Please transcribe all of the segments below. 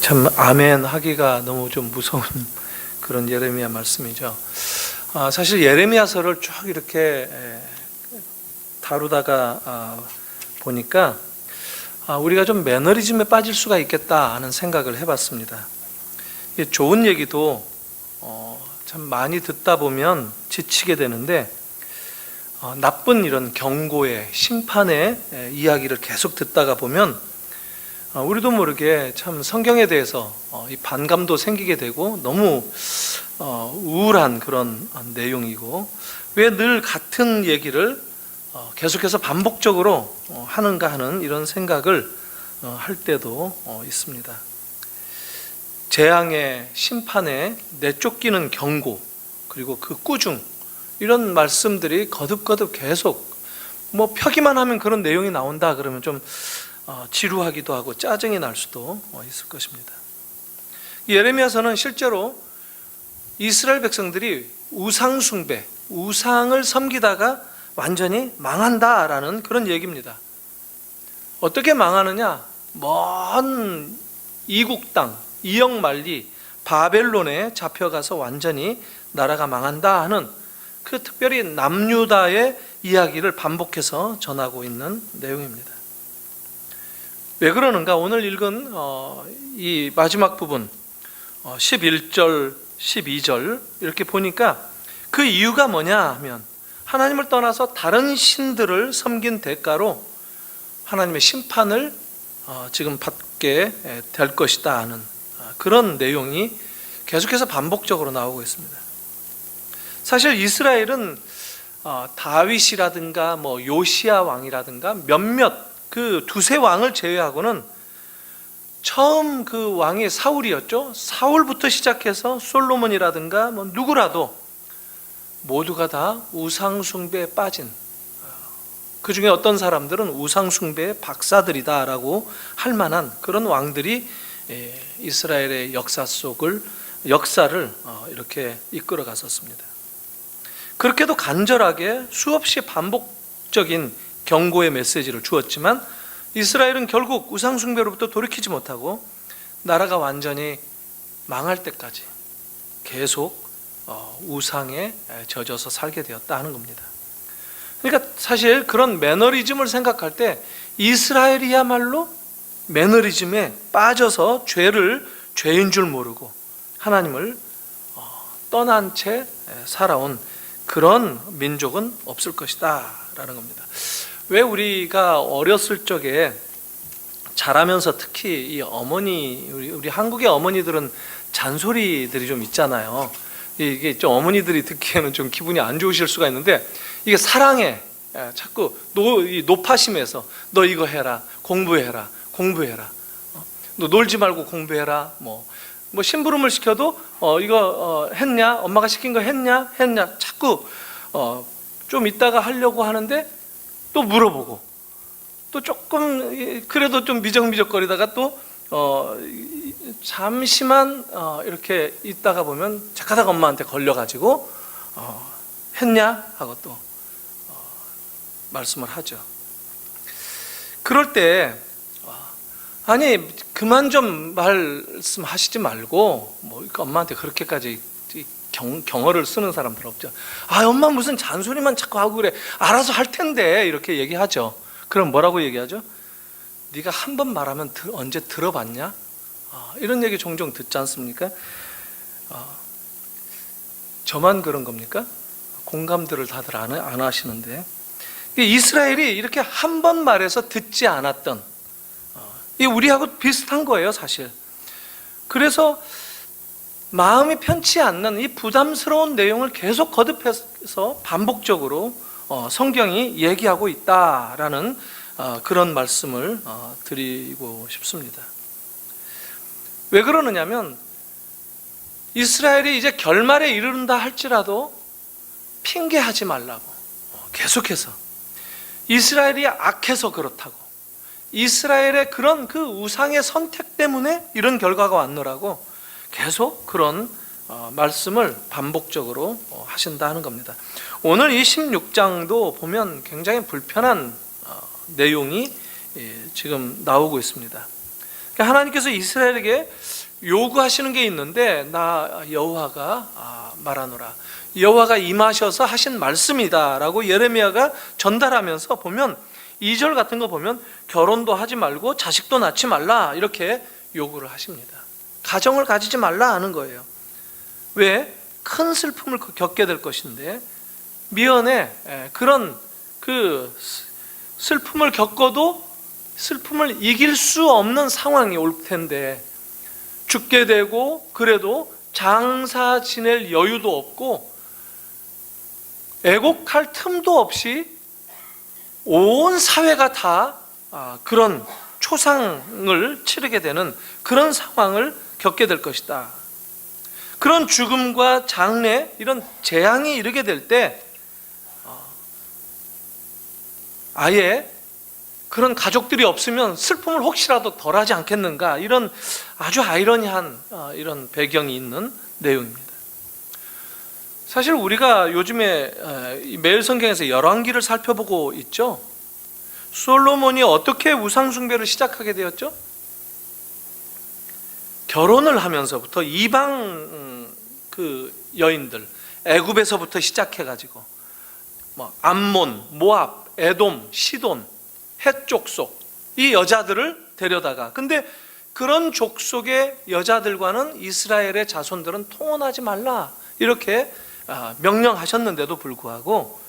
참 아멘 하기가 너무 좀 무서운 그런 예레미야 말씀이죠. 사실 예레미야서를 쭉 이렇게 다루다가 보니까 우리가 좀 매너리즘에 빠질 수가 있겠다 하는 생각을 해봤습니다. 좋은 얘기도 참 많이 듣다 보면 지치게 되는데 나쁜 이런 경고의 심판의 이야기를 계속 듣다가 보면 우리도 모르게 참 성경에 대해서 이 반감도 생기게 되고 너무 우울한 그런 내용이고, 왜 늘 같은 얘기를 계속해서 반복적으로 하는가 하는 이런 생각을 할 때도 있습니다. 재앙의 심판에 내쫓기는 경고, 그리고 그 꾸중, 이런 말씀들이 거듭거듭 계속 펴기만 하면 그런 내용이 나온다 그러면 좀 지루하기도 하고 짜증이 날 수도 있을 것입니다. 예레미야서는 실제로 이스라엘 백성들이 우상 숭배, 우상을 섬기다가 완전히 망한다라는 그런 얘기입니다. 어떻게 망하느냐? 먼 이국 땅, 이역만리 바벨론에 잡혀가서 완전히 나라가 망한다 하는 그 특별히 남유다의 이야기를 반복해서 전하고 있는 내용입니다. 왜 그러는가? 오늘 읽은 이 마지막 부분 11절, 12절 이렇게 보니까 그 이유가 뭐냐 하면, 하나님을 떠나서 다른 신들을 섬긴 대가로 하나님의 심판을 지금 받게 될 것이다 하는 그런 내용이 계속해서 반복적으로 나오고 있습니다. 사실 이스라엘은 다윗이라든가 요시야 왕이라든가 몇몇 그 두세 왕을 제외하고는, 처음 그 왕이 사울이었죠. 사울부터 시작해서 솔로몬이라든가 누구라도 모두가 다 우상숭배에 빠진, 그 중에 어떤 사람들은 우상숭배의 박사들이다라고 할 만한 그런 왕들이 이스라엘의 역사를 이렇게 이끌어 갔었습니다. 그렇게도 간절하게 수없이 반복적인 경고의 메시지를 주었지만 이스라엘은 결국 우상숭배로부터 돌이키지 못하고 나라가 완전히 망할 때까지 계속 우상에 젖어서 살게 되었다 하는 겁니다. 그러니까 사실 그런 매너리즘을 생각할 때 이스라엘이야말로 매너리즘에 빠져서 죄인 줄 모르고 하나님을 떠난 채 살아온 그런 민족은 없을 것이다 라는 겁니다. 왜 우리가 어렸을 적에 자라면서 특히 이 어머니, 우리 한국의 어머니들은 잔소리들이 좀 있잖아요. 이게 좀 어머니들이 듣기에는 좀 기분이 안 좋으실 수가 있는데, 이게 사랑에 자꾸 노파심에서 너 이거 해라, 공부해라, 너 놀지 말고 공부해라, 심부름을 시켜도 이거 했냐, 엄마가 시킨 거 했냐 자꾸 좀 이따가 하려고 하는데 또 물어보고, 또 조금 그래도 좀 미적미적거리다가 또 잠시만 이렇게 있다가 보면 착하다가 엄마한테 걸려가지고 했냐 하고 또 말씀을 하죠. 그럴 때 아니 그만 좀 말씀하시지 말고 엄마한테 그렇게까지 경어를 쓰는 사람들 없죠. 엄마 무슨 잔소리만 자꾸 하고 그래, 알아서 할 텐데 이렇게 얘기하죠. 그럼 뭐라고 얘기하죠? 네가 한 번 말하면 언제 들어봤냐? 이런 얘기 종종 듣지 않습니까? 저만 그런 겁니까? 공감들을 다들 안 하시는데, 이스라엘이 이렇게 한 번 말해서 듣지 않았던, 이 우리하고 비슷한 거예요 사실. 그래서 마음이 편치 않는 이 부담스러운 내용을 계속 거듭해서 반복적으로 성경이 얘기하고 있다라는 그런 말씀을 드리고 싶습니다. 왜 그러느냐면, 이스라엘이 이제 결말에 이르른다 할지라도 핑계하지 말라고 계속해서, 이스라엘이 악해서 그렇다고, 이스라엘의 그런 그 우상의 선택 때문에 이런 결과가 왔노라고 계속 그런 말씀을 반복적으로 하신다 하는 겁니다. 오늘 이 16장도 보면 굉장히 불편한 내용이 지금 나오고 있습니다. 하나님께서 이스라엘에게 요구하시는 게 있는데 나 여호와가 말하노라, 여호와가 임하셔서 하신 말씀이다 라고 예레미야가 전달하면서 보면 2절 같은 거 보면 결혼도 하지 말고 자식도 낳지 말라 이렇게 요구를 하십니다. 가정을 가지지 말라 하는 거예요. 왜? 큰 슬픔을 겪게 될 것인데, 미연에 그런 그 슬픔을 겪어도 슬픔을 이길 수 없는 상황이 올 텐데, 죽게 되고 그래도 장사 지낼 여유도 없고 애곡할 틈도 없이 온 사회가 다 그런 초상을 치르게 되는 그런 상황을 겪게 될 것이다. 그런 죽음과 장례, 이런 재앙이 이르게 될 때 아예 그런 가족들이 없으면 슬픔을 혹시라도 덜하지 않겠는가, 이런 아주 아이러니한 이런 배경이 있는 내용입니다. 사실 우리가 요즘에 매일 성경에서 열왕기를 살펴보고 있죠. 솔로몬이 어떻게 우상 숭배를 시작하게 되었죠? 결혼을 하면서부터 이방 그 여인들, 애굽에서부터 시작해가지고 암몬, 모압, 에돔, 시돈, 헷 족속, 이 여자들을 데려다가, 근데 그런 족속의 여자들과는 이스라엘의 자손들은 통혼하지 말라 이렇게 명령하셨는데도 불구하고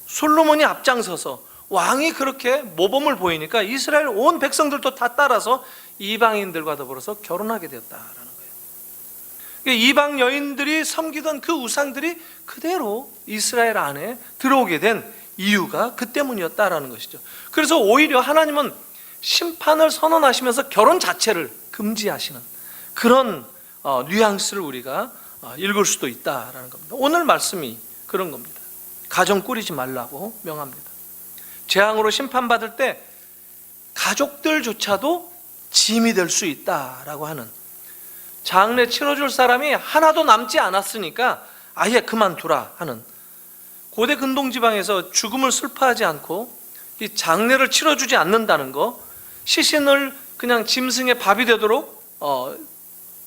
솔로몬이 앞장서서, 왕이 그렇게 모범을 보이니까 이스라엘 온 백성들도 다 따라서 이방인들과 더불어서 결혼하게 되었다라는 거예요. 이방 여인들이 섬기던 그 우상들이 그대로 이스라엘 안에 들어오게 된 이유가 그 때문이었다라는 것이죠. 그래서 오히려 하나님은 심판을 선언하시면서 결혼 자체를 금지하시는 그런 뉘앙스를 우리가 읽을 수도 있다라는 겁니다. 오늘 말씀이 그런 겁니다. 가정 꾸리지 말라고 명합니다. 재앙으로 심판받을 때 가족들조차도 짐이 될 수 있다라고 하는, 장례 치러줄 사람이 하나도 남지 않았으니까 아예 그만두라 하는, 고대 근동지방에서 죽음을 슬퍼하지 않고 이 장례를 치러주지 않는다는 거, 시신을 그냥 짐승의 밥이 되도록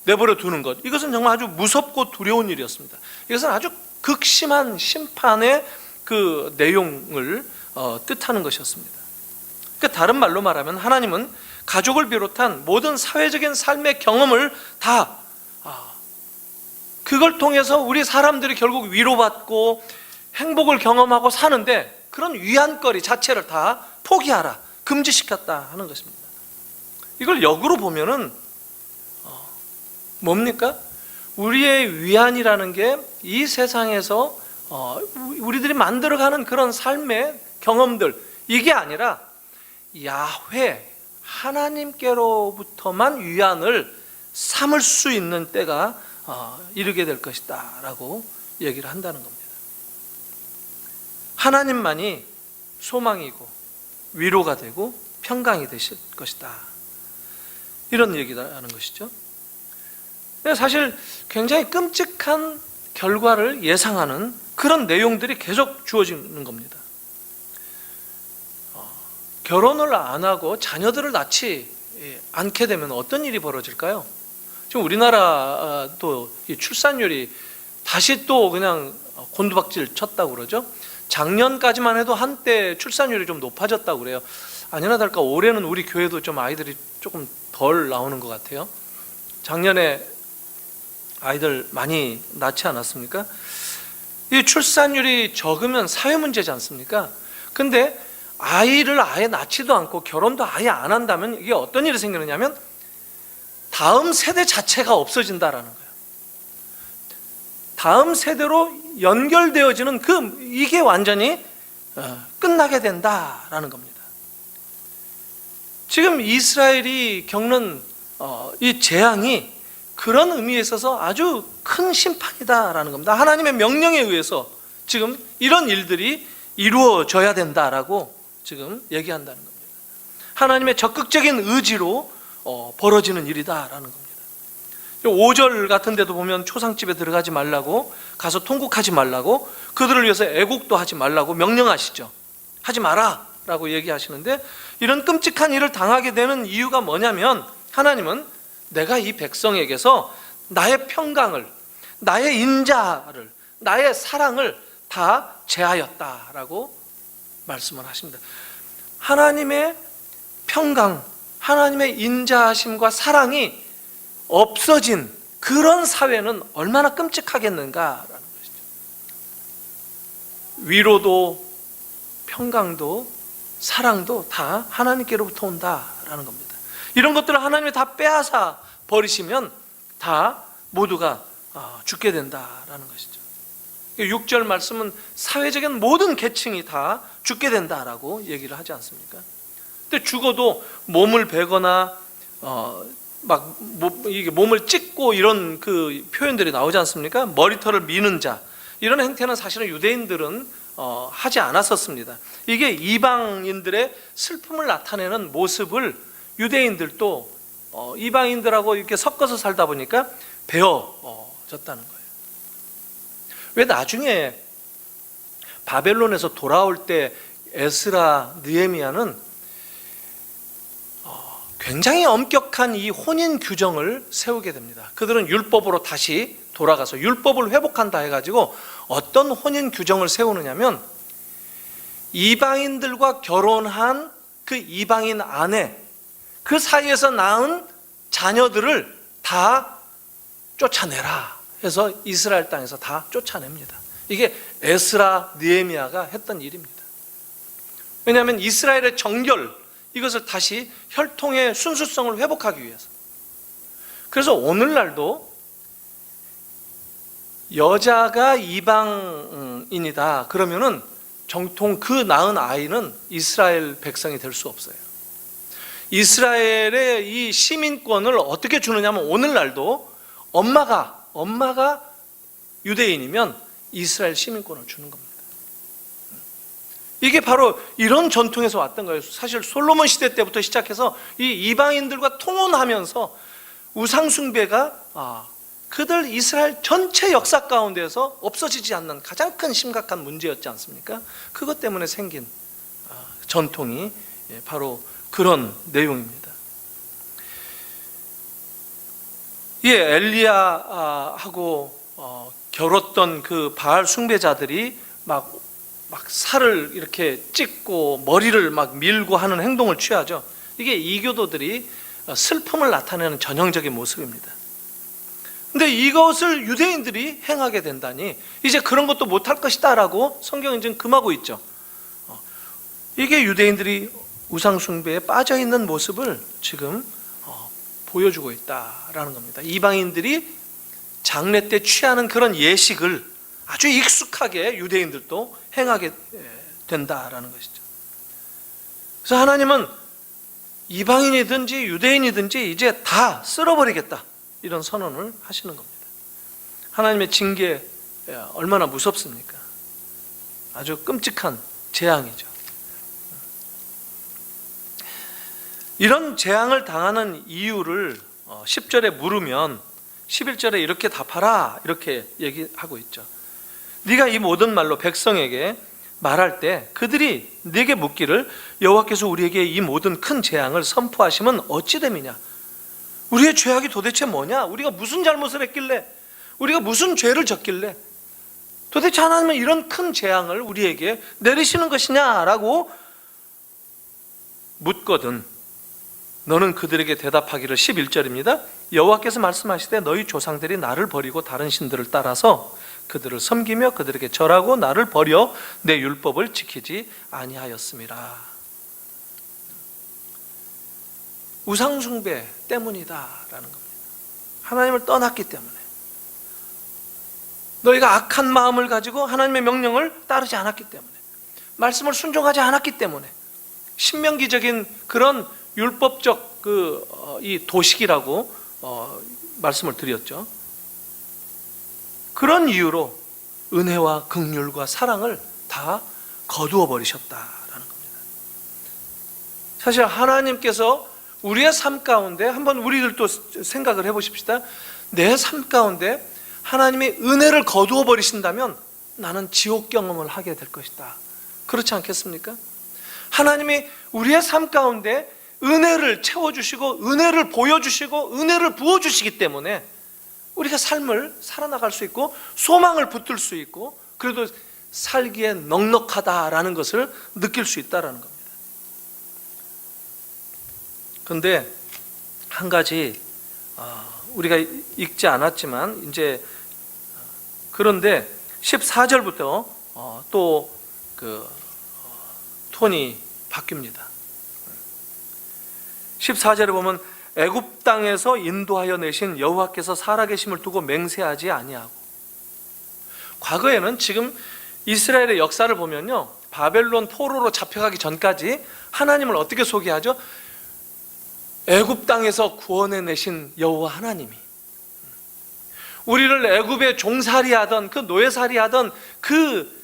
내버려 두는 것, 이것은 정말 아주 무섭고 두려운 일이었습니다. 이것은 아주 극심한 심판의 그 내용을 뜻하는 것이었습니다. 그러니까 다른 말로 말하면 하나님은 가족을 비롯한 모든 사회적인 삶의 경험을 다 그걸 통해서 우리 사람들이 결국 위로받고 행복을 경험하고 사는데, 그런 위안거리 자체를 다 포기하라, 금지시켰다 하는 것입니다. 이걸 역으로 보면은 뭡니까? 우리의 위안이라는 게 이 세상에서 우리들이 만들어가는 그런 삶의 경험들, 이게 아니라 야훼 하나님께로부터만 위안을 삼을 수 있는 때가 이르게 될 것이다 라고 얘기를 한다는 겁니다. 하나님만이 소망이고 위로가 되고 평강이 되실 것이다, 이런 얘기라는 것이죠. 사실 굉장히 끔찍한 결과를 예상하는 그런 내용들이 계속 주어지는 겁니다. 결혼을 안 하고 자녀들을 낳지 않게 되면 어떤 일이 벌어질까요? 지금 우리나라도 출산율이 다시 또 그냥 곤두박질 쳤다고 그러죠. 작년까지만 해도 한때 출산율이 좀 높아졌다고 그래요. 아니나 다를까 올해는 우리 교회도 좀 아이들이 조금 덜 나오는 것 같아요. 작년에 아이들 많이 낳지 않았습니까? 이 출산율이 적으면 사회 문제지 않습니까? 근데 아이를 아예 낳지도 않고 결혼도 아예 안 한다면 이게 어떤 일이 생기느냐면 다음 세대 자체가 없어진다라는 거예요. 다음 세대로 연결되어지는 이게 완전히 끝나게 된다라는 겁니다. 지금 이스라엘이 겪는 이 재앙이 그런 의미에 있어서 아주 큰 심판이다라는 겁니다. 하나님의 명령에 의해서 지금 이런 일들이 이루어져야 된다라고 지금 얘기한다는 겁니다. 하나님의 적극적인 의지로 벌어지는 일이다라는 겁니다. 5절 같은 데도 보면 초상집에 들어가지 말라고, 가서 통곡하지 말라고, 그들을 위해서 애곡도 하지 말라고 명령하시죠. 하지 마라 라고 얘기하시는데, 이런 끔찍한 일을 당하게 되는 이유가 뭐냐면 하나님은 내가 이 백성에게서 나의 평강을, 나의 인자를, 나의 사랑을 다 제하였다라고 말씀을 하십니다. 하나님의 평강, 하나님의 인자하심과 사랑이 없어진 그런 사회는 얼마나 끔찍하겠는가라는 것이죠. 위로도 평강도 사랑도 다 하나님께로부터 온다라는 겁니다. 이런 것들을 하나님이 다 빼앗아 버리시면 다 모두가 죽게 된다라는 것이죠. 6절 말씀은 사회적인 모든 계층이 다 죽게 된다라고 얘기를 하지 않습니까? 근데 죽어도 몸을 베거나 이게 몸을 찢고 이런 그 표현들이 나오지 않습니까? 머리털을 미는 자, 이런 행태는 사실은 유대인들은 하지 않았었습니다. 이게 이방인들의 슬픔을 나타내는 모습을 유대인들도 이방인들하고 이렇게 섞어서 살다 보니까 배워졌다는 거예요. 왜 나중에 바벨론에서 돌아올 때 에스라, 느헤미야는 굉장히 엄격한 이 혼인 규정을 세우게 됩니다. 그들은 율법으로 다시 돌아가서 율법을 회복한다 해가지고 어떤 혼인 규정을 세우느냐면, 이방인들과 결혼한 그 이방인 아내, 그 사이에서 낳은 자녀들을 다 쫓아내라 해서 이스라엘 땅에서 다 쫓아냅니다. 이게 에스라, 느헤미야가 했던 일입니다. 왜냐하면 이스라엘의 정결, 이것을 다시 혈통의 순수성을 회복하기 위해서. 그래서 오늘날도 여자가 이방인이다 그러면은 정통 그 낳은 아이는 이스라엘 백성이 될 수 없어요. 이스라엘의 이 시민권을 어떻게 주느냐면, 오늘날도 엄마가 유대인이면 이스라엘 시민권을 주는 겁니다. 이게 바로 이런 전통에서 왔던 거예요. 사실 솔로몬 시대 때부터 시작해서 이 이방인들과 통혼하면서 우상숭배가 그들 이스라엘 전체 역사 가운데서 없어지지 않는 가장 큰 심각한 문제였지 않습니까? 그것 때문에 생긴 전통이 바로 그런 내용입니다. 엘리야하고 겨뤘던 그 바알 숭배자들이 막 살을 이렇게 찢고 머리를 막 밀고 하는 행동을 취하죠. 이게 이교도들이 슬픔을 나타내는 전형적인 모습입니다. 근데 이것을 유대인들이 행하게 된다니 이제 그런 것도 못할 것이다 라고 성경은 지금 금하고 있죠. 이게 유대인들이 우상숭배에 빠져있는 모습을 지금 보여주고 있다라는 겁니다. 이방인들이 장례 때 취하는 그런 예식을 아주 익숙하게 유대인들도 행하게 된다라는 것이죠. 그래서 하나님은 이방인이든지 유대인이든지 이제 다 쓸어버리겠다, 이런 선언을 하시는 겁니다. 하나님의 징계 얼마나 무섭습니까? 아주 끔찍한 재앙이죠. 이런 재앙을 당하는 이유를 10절에 물으면 11절에 이렇게 답하라, 이렇게 얘기하고 있죠. 네가 이 모든 말로 백성에게 말할 때 그들이 네게 묻기를 여호와께서 우리에게 이 모든 큰 재앙을 선포하시면 어찌 됨이냐? 우리의 죄악이 도대체 뭐냐? 우리가 무슨 잘못을 했길래, 우리가 무슨 죄를 졌길래 도대체 하나님은 이런 큰 재앙을 우리에게 내리시는 것이냐라고 묻거든 너는 그들에게 대답하기를, 11절입니다. 여호와께서 말씀하시되 너희 조상들이 나를 버리고 다른 신들을 따라서 그들을 섬기며 그들에게 절하고 나를 버려 내 율법을 지키지 아니하였음이라. 우상숭배 때문이다라는 겁니다. 하나님을 떠났기 때문에, 너희가 악한 마음을 가지고 하나님의 명령을 따르지 않았기 때문에, 말씀을 순종하지 않았기 때문에, 신명기적인 그런 율법적 이 도식이라고 말씀을 드렸죠. 그런 이유로 은혜와 긍휼과 사랑을 다 거두어 버리셨다라는 겁니다. 사실 하나님께서 우리의 삶 가운데, 한번 우리들도 생각을 해보십시다. 내 삶 가운데 하나님의 은혜를 거두어 버리신다면 나는 지옥 경험을 하게 될 것이다. 그렇지 않겠습니까? 하나님이 우리의 삶 가운데 은혜를 채워주시고 은혜를 보여주시고 은혜를 부어주시기 때문에 우리가 삶을 살아나갈 수 있고 소망을 붙들 수 있고 그래도 살기에 넉넉하다라는 것을 느낄 수 있다는 겁니다. 그런데 한 가지 우리가 읽지 않았지만 이제 그런데 14절부터 또 그 톤이 바뀝니다. 14절에 보면 애굽 땅에서 인도하여 내신 여호와께서 살아계심을 두고 맹세하지 아니하고, 과거에는 지금 이스라엘의 역사를 보면요, 바벨론 포로로 잡혀가기 전까지 하나님을 어떻게 소개하죠? 애굽 땅에서 구원해 내신 여호와 하나님이, 우리를 애굽에 종살이하던 그 노예살이하던 그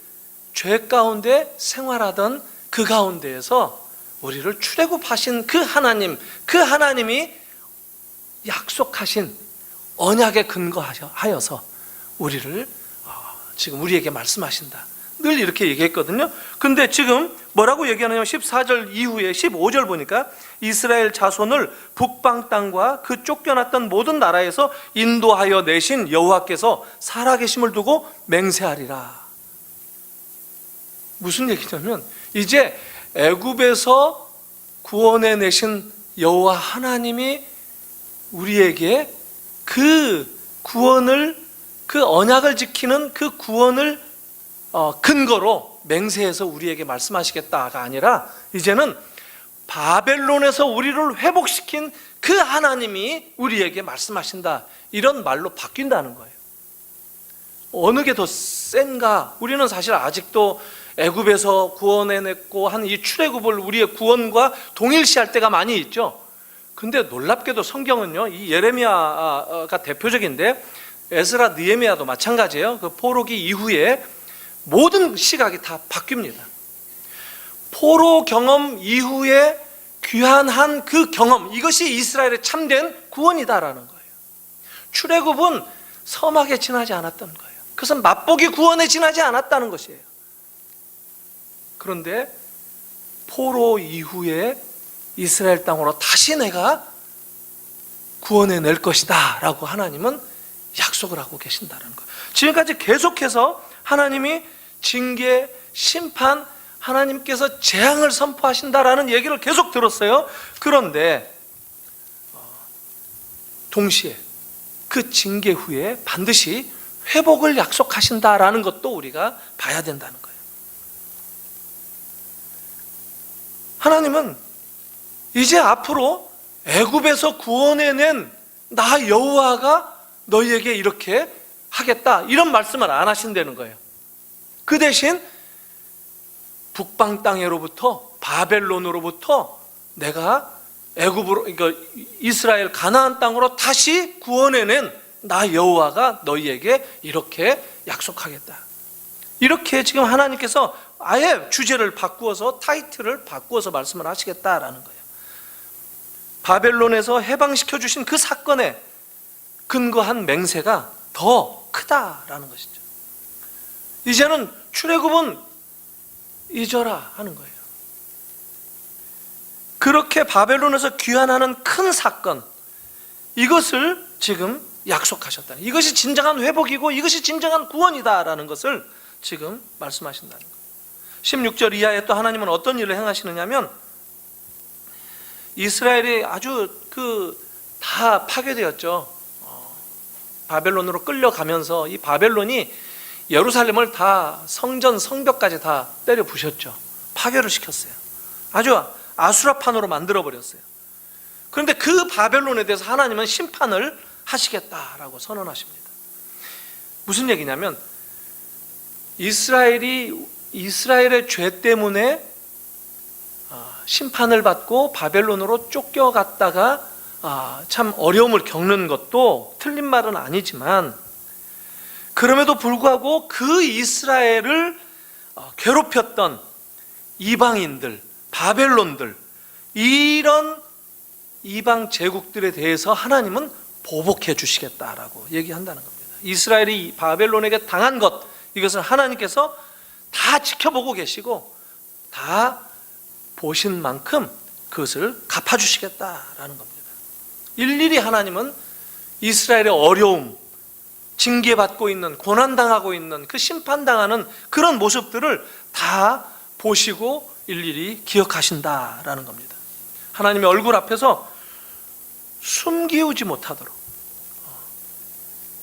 죄 가운데 생활하던 그 가운데에서 우리를 출애굽하신 그 하나님, 그 하나님이 약속하신 언약에 근거하여서 우리를 지금 우리에게 말씀하신다, 늘 이렇게 얘기했거든요. 근데 지금 뭐라고 얘기하느냐면 14절 이후에 15절 보니까 이스라엘 자손을 북방 땅과 그 쫓겨났던 모든 나라에서 인도하여 내신 여호와께서 살아계심을 두고 맹세하리라. 무슨 얘기냐면 이제 애굽에서 구원해 내신 여호와 하나님이 우리에게 그 구원을, 그 언약을 지키는 그 구원을 근거로 맹세해서 우리에게 말씀하시겠다가 아니라 이제는 바벨론에서 우리를 회복시킨 그 하나님이 우리에게 말씀하신다, 이런 말로 바뀐다는 거예요. 어느 게 더 센가? 우리는 사실 아직도 애굽에서 구원해냈고 한 이 출애굽을 우리의 구원과 동일시할 때가 많이 있죠. 근데 놀랍게도 성경은요, 이 예레미야가 대표적인데 에스라, 느헤미야도 마찬가지예요. 그 포로기 이후에 모든 시각이 다 바뀝니다. 포로 경험 이후에 귀환한 그 경험, 이것이 이스라엘의 참된 구원이다라는 거예요. 출애굽은 서막에 지나지 않았던 거예요. 그것은 맛보기 구원에 지나지 않았다는 것이에요. 그런데 포로 이후에 이스라엘 땅으로 다시 내가 구원해 낼 것이다 라고 하나님은 약속을 하고 계신다는 거예요. 지금까지 계속해서 하나님이 징계, 심판, 하나님께서 재앙을 선포하신다라는 얘기를 계속 들었어요. 그런데 동시에 그 징계 후에 반드시 회복을 약속하신다라는 것도 우리가 봐야 된다는 거예요. 하나님은 이제 앞으로 애굽에서 구원해낸 나 여호와가 너희에게 이렇게 하겠다, 이런 말씀을 안 하신다는 거예요. 그 대신 북방 땅으로부터, 바벨론으로부터 내가 애굽으로, 그러니까 이스라엘 가나안 땅으로 다시 구원해낸 나 여호와가 너희에게 이렇게 약속하겠다, 이렇게 지금 하나님께서 아예 주제를 바꾸어서, 타이틀을 바꾸어서 말씀을 하시겠다라는 거예요. 바벨론에서 해방시켜 주신 그 사건에 근거한 맹세가 더 크다라는 것이죠. 이제는 출애굽은 잊어라 하는 거예요. 그렇게 바벨론에서 귀환하는 큰 사건, 이것을 지금 약속하셨다. 이것이 진정한 회복이고 이것이 진정한 구원이다라는 것을 지금 말씀하신다는 거예요. 16절 이하에 또 하나님은 어떤 일을 행하시느냐면, 이스라엘이 아주 다 파괴되었죠. 바벨론으로 끌려가면서 이 바벨론이 예루살렘을 다, 성전, 성벽까지 다 때려 부셨죠. 파괴를 시켰어요. 아주 아수라판으로 만들어 버렸어요. 그런데 그 바벨론에 대해서 하나님은 심판을 하시겠다라고 선언하십니다. 무슨 얘기냐면, 이스라엘의 죄 때문에 심판을 받고 바벨론으로 쫓겨갔다가 참 어려움을 겪는 것도 틀린 말은 아니지만, 그럼에도 불구하고 그 이스라엘을 괴롭혔던 이방인들, 바벨론들, 이런 이방 제국들에 대해서 하나님은 보복해 주시겠다라고 얘기한다는 겁니다. 이스라엘이 바벨론에게 당한 것, 이것을 하나님께서 다 지켜보고 계시고 다 보신 만큼 그것을 갚아주시겠다라는 겁니다. 일일이 하나님은 이스라엘의 어려움, 징계받고 있는, 고난당하고 있는, 그 심판당하는 그런 모습들을 다 보시고 일일이 기억하신다라는 겁니다. 하나님의 얼굴 앞에서 숨기우지 못하도록.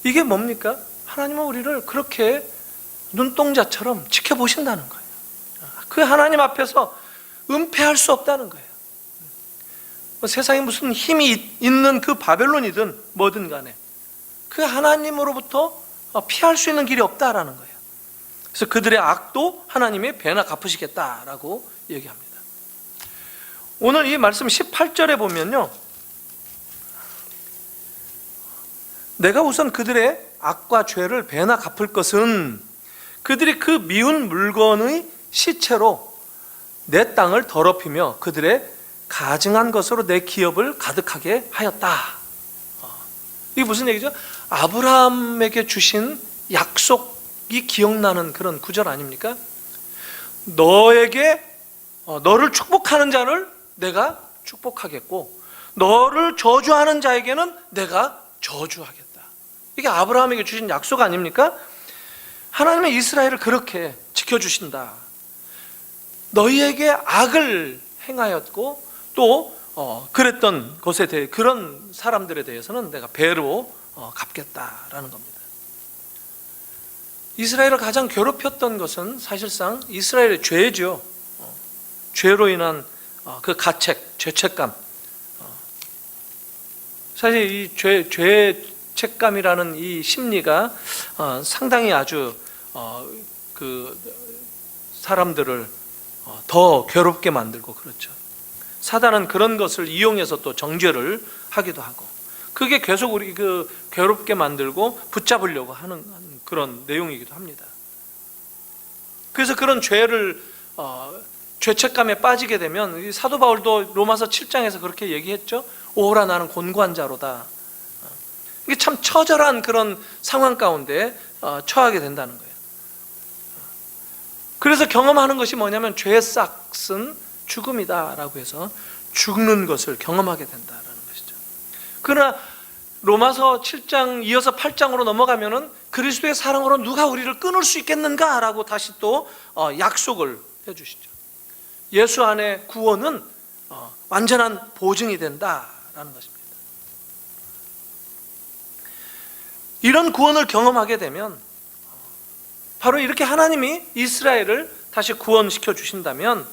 이게 뭡니까? 하나님은 우리를 그렇게 눈동자처럼 지켜보신다는 거예요. 그 하나님 앞에서 은폐할 수 없다는 거예요. 세상에 무슨 힘이 있는 그 바벨론이든 뭐든 간에 그 하나님으로부터 피할 수 있는 길이 없다라는 거예요. 그래서 그들의 악도 하나님이 배나 갚으시겠다라고 얘기합니다. 오늘 이 말씀 18절에 보면요, 내가 우선 그들의 악과 죄를 배나 갚을 것은 그들이 그 미운 물건의 시체로 내 땅을 더럽히며 그들의 가증한 것으로 내 기업을 가득하게 하였다. 이게 무슨 얘기죠? 아브라함에게 주신 약속이 기억나는 그런 구절 아닙니까? 너에게 너를 축복하는 자를 내가 축복하겠고 너를 저주하는 자에게는 내가 저주하겠다. 이게 아브라함에게 주신 약속 아닙니까? 하나님은 이스라엘을 그렇게 지켜주신다. 너희에게 악을 행하였고 또 그랬던 것에 대해 그런 사람들에 대해서는 내가 배로 갚겠다라는 겁니다. 이스라엘을 가장 괴롭혔던 것은 사실상 이스라엘의 죄죠. 죄로 인한 그 가책, 죄책감. 사실 이 죄책감이라는 이 심리가 상당히 아주 그 사람들을 더 괴롭게 만들고 그렇죠. 사단은 그런 것을 이용해서 또 정죄를 하기도 하고, 그게 계속 우리 그 괴롭게 만들고 붙잡으려고 하는 그런 내용이기도 합니다. 그래서 그런 죄책감에 빠지게 되면 사도 바울도 로마서 7장에서 그렇게 얘기했죠. 오호라 나는 곤고한 자로다. 이게 참 처절한 그런 상황 가운데 처하게 된다는 거예요. 그래서 경험하는 것이 뭐냐면 죄의 싹은 죽음이다라고 해서 죽는 것을 경험하게 된다라는 것이죠. 그러나 로마서 7장 이어서 8장으로 넘어가면은 그리스도의 사랑으로 누가 우리를 끊을 수 있겠는가라고 다시 또 약속을 해주시죠. 예수 안에 구원은 완전한 보증이 된다라는 것입니다. 이런 구원을 경험하게 되면 바로 이렇게 하나님이 이스라엘을 다시 구원시켜 주신다면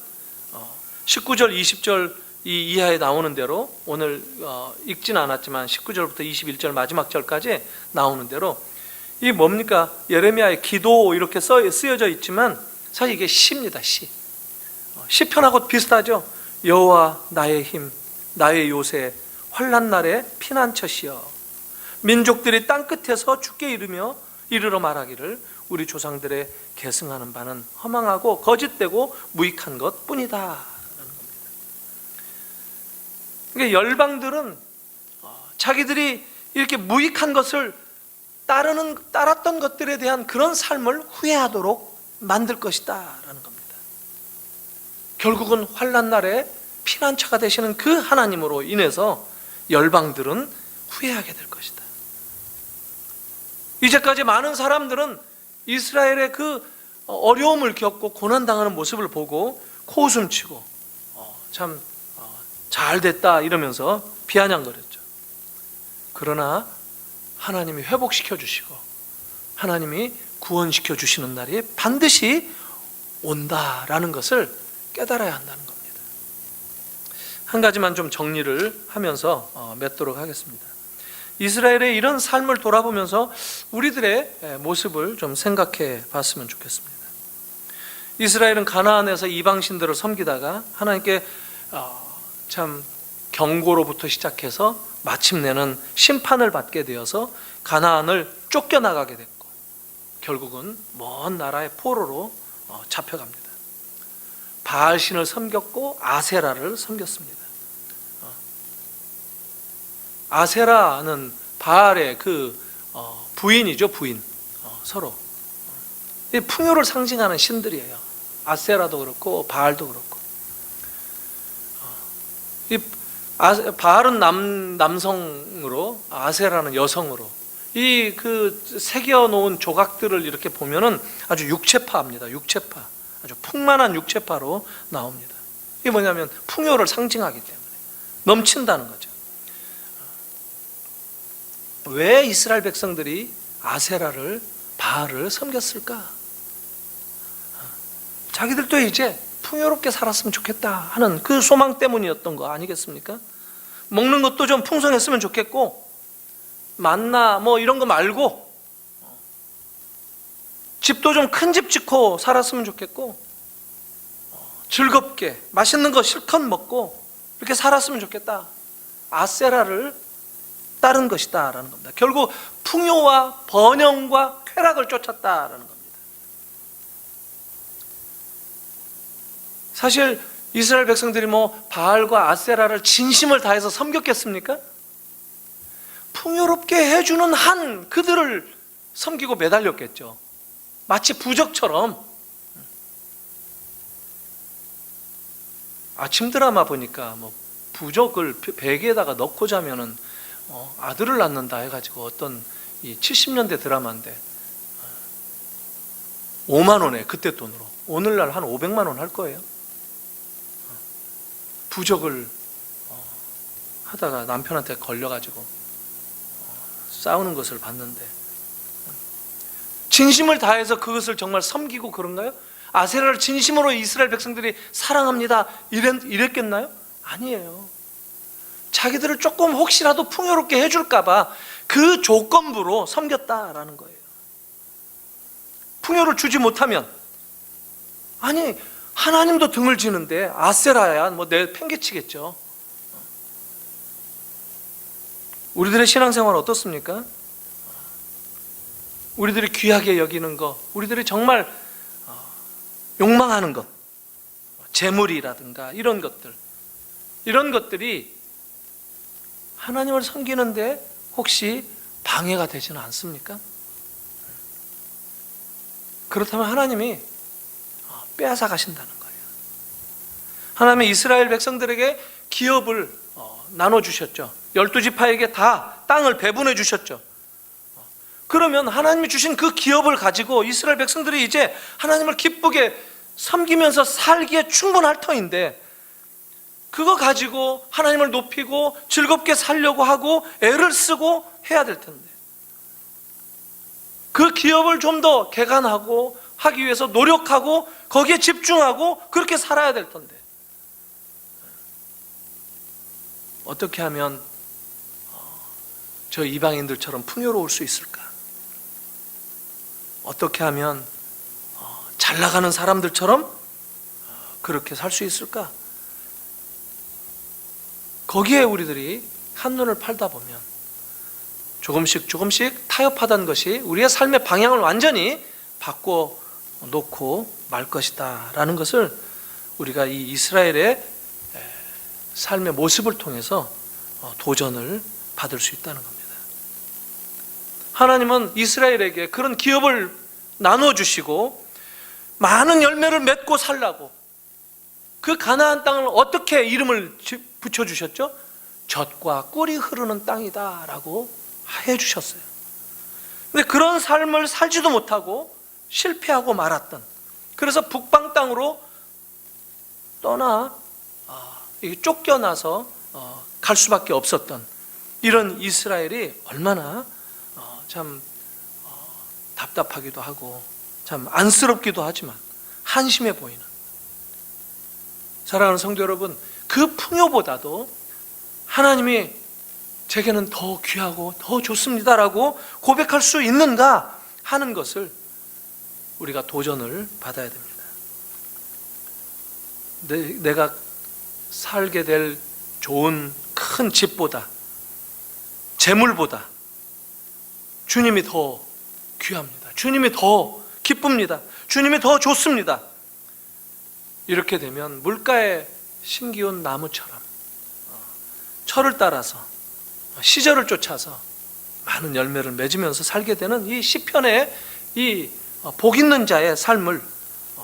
19절 20절 이 이하에 나오는 대로 오늘 읽지는 않았지만 19절부터 21절 마지막 절까지 나오는 대로 이게 뭡니까? 예레미야의 기도 이렇게 쓰여져 있지만 사실 이게 시입니다. 시편하고 비슷하죠. 여호와 나의 힘 나의 요새 환난 날에 피난처시여 민족들이 땅끝에서 주께 이르러 말하기를 우리 조상들의 계승하는 바는 허망하고 거짓되고 무익한 것뿐이다 라는 겁니다. 그러니까 열방들은 자기들이 이렇게 무익한 것을 따랐던 것들에 대한 그런 삶을 후회하도록 만들 것이다 라는 겁니다. 결국은 환난 날에 피난처가 되시는 그 하나님으로 인해서 열방들은 후회하게 될 것이다. 이제까지 많은 사람들은 이스라엘의 그 어려움을 겪고 고난당하는 모습을 보고 코웃음치고 참 잘됐다 이러면서 비아냥거렸죠. 그러나 하나님이 회복시켜 주시고 하나님이 구원시켜 주시는 날이 반드시 온다라는 것을 깨달아야 한다는 겁니다. 한 가지만 좀 정리를 하면서 맺도록 하겠습니다. 이스라엘의 이런 삶을 돌아보면서 우리들의 모습을 좀 생각해 봤으면 좋겠습니다. 이스라엘은 가나안에서 이방신들을 섬기다가 하나님께 참 경고로부터 시작해서 마침내는 심판을 받게 되어서 가나안을 쫓겨나가게 됐고 결국은 먼 나라의 포로로 잡혀갑니다. 바알신을 섬겼고 아세라를 섬겼습니다. 아세라는 바알의 그 부인이죠, 부인. 서로 풍요를 상징하는 신들이에요. 아세라도 그렇고 바알도 그렇고. 이 바알은 남성으로, 아세라는 여성으로, 이 그 새겨 놓은 조각들을 이렇게 보면은 아주 육체파입니다. 육체파, 아주 풍만한 육체파로 나옵니다. 이게 뭐냐면 풍요를 상징하기 때문에 넘친다는 거죠. 왜 이스라엘 백성들이 아세라를, 바알을 섬겼을까? 자기들도 이제 풍요롭게 살았으면 좋겠다 하는 그 소망 때문이었던 거 아니겠습니까? 먹는 것도 좀 풍성했으면 좋겠고, 만나 뭐 이런 거 말고 집도 좀 큰 집 짓고 살았으면 좋겠고, 즐겁게 맛있는 거 실컷 먹고 이렇게 살았으면 좋겠다. 아세라를 따른 것이다 라는 겁니다. 결국 풍요와 번영과 쾌락을 쫓았다라는 겁니다. 사실 이스라엘 백성들이 뭐 바알과 아세라를 진심을 다해서 섬겼겠습니까? 풍요롭게 해주는 한 그들을 섬기고 매달렸겠죠. 마치 부적처럼. 아침 드라마 보니까 뭐 부적을 베개에다가 넣고 자면은 아들을 낳는다 해가지고 어떤 이 70년대 드라마인데 5만 원에, 그때 돈으로 오늘날 한 500만 원 할 거예요. 부적을 하다가 남편한테 걸려가지고 싸우는 것을 봤는데, 진심을 다해서 그것을 정말 섬기고 그런가요? 아세라를 진심으로 이스라엘 백성들이 사랑합니다 이랬겠나요? 아니에요. 자기들을 조금 혹시라도 풍요롭게 해줄까봐 그 조건부로 섬겼다라는 거예요. 풍요를 주지 못하면, 아니 하나님도 등을 지는데 아세라야 뭐 내 팽개치겠죠. 우리들의 신앙생활은 어떻습니까? 우리들이 귀하게 여기는 것, 우리들이 정말 욕망하는 것, 재물이라든가 이런 것들이 하나님을 섬기는데 혹시 방해가 되지는 않습니까? 그렇다면 하나님이 빼앗아 가신다는 거예요. 하나님이 이스라엘 백성들에게 기업을 나눠주셨죠. 12지파에게 다 땅을 배분해 주셨죠. 그러면 하나님이 주신 그 기업을 가지고 이스라엘 백성들이 이제 하나님을 기쁘게 섬기면서 살기에 충분할 터인데, 그거 가지고 하나님을 높이고 즐겁게 살려고 하고 애를 쓰고 해야 될 텐데, 그 기업을 좀 더 개간하고 하기 위해서 노력하고 거기에 집중하고 그렇게 살아야 될 텐데, 어떻게 하면 저 이방인들처럼 풍요로울 수 있을까? 어떻게 하면 잘 나가는 사람들처럼 그렇게 살 수 있을까? 거기에 우리들이 한눈을 팔다 보면 조금씩 타협하던 것이 우리의 삶의 방향을 완전히 바꿔 놓고 말 것이다 라는 것을 우리가 이 이스라엘의 삶의 모습을 통해서 도전을 받을 수 있다는 겁니다. 하나님은 이스라엘에게 그런 기업을 나누어 주시고 많은 열매를 맺고 살라고 그 가나안 땅을 어떻게 이름을 붙여주셨죠? 젖과 꿀이 흐르는 땅이다 라고 해주셨어요. 근데 그런 삶을 살지도 못하고 실패하고 말았던, 그래서 북방 땅으로 떠나 쫓겨나서 갈 수밖에 없었던 이런 이스라엘이 얼마나 참 답답하기도 하고 참 안쓰럽기도 하지만 한심해 보이는, 사랑하는 성도 여러분, 그 풍요보다도 하나님이 제게는 더 귀하고 더 좋습니다라고 고백할 수 있는가 하는 것을 우리가 도전을 받아야 됩니다. 내가 살게 될 좋은 큰 집보다, 재물보다 주님이 더 귀합니다. 주님이 더 기쁩니다. 주님이 더 좋습니다. 이렇게 되면 물가에 심기운 나무처럼 철을 따라서 시절을 쫓아서 많은 열매를 맺으면서 살게 되는 이 시편의 이 복 있는 자의 삶을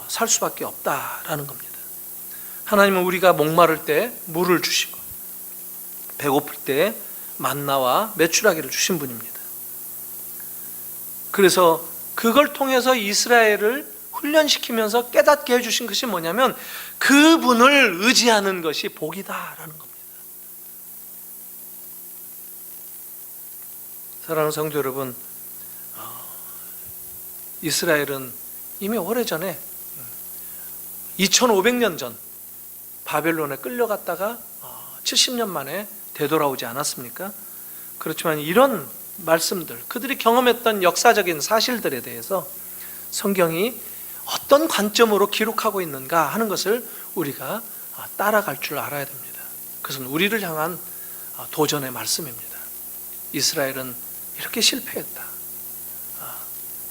살 수밖에 없다라는 겁니다. 하나님은 우리가 목마를 때 물을 주시고 배고플 때 만나와 메추라기를 주신 분입니다. 그래서 그걸 통해서 이스라엘을 훈련시키면서 깨닫게 해주신 것이 뭐냐면 그분을 의지하는 것이 복이다라는 겁니다. 사랑하는 성도 여러분, 이스라엘은 이미 오래전에 2500년 전 바벨론에 끌려갔다가 70년 만에 되돌아오지 않았습니까? 그렇지만 이런 말씀들, 그들이 경험했던 역사적인 사실들에 대해서 성경이 어떤 관점으로 기록하고 있는가 하는 것을 우리가 따라갈 줄 알아야 됩니다. 그것은 우리를 향한 도전의 말씀입니다. 이스라엘은 이렇게 실패했다.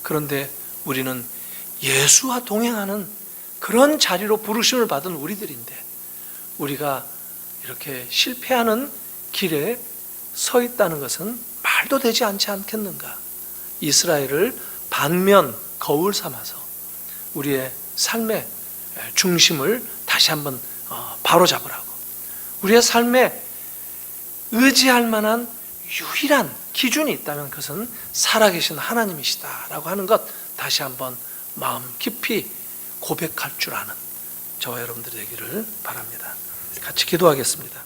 그런데 우리는 예수와 동행하는 그런 자리로 부르심을 받은 우리들인데 우리가 이렇게 실패하는 길에 서 있다는 것은 말도 되지 않지 않겠는가? 이스라엘을 반면 거울 삼아서 우리의 삶의 중심을 다시 한번 바로잡으라고, 우리의 삶에 의지할 만한 유일한 기준이 있다면 그것은 살아계신 하나님이시다라고 하는 것 다시 한번 마음 깊이 고백할 줄 아는 저와 여러분들이 되기를 바랍니다. 같이 기도하겠습니다.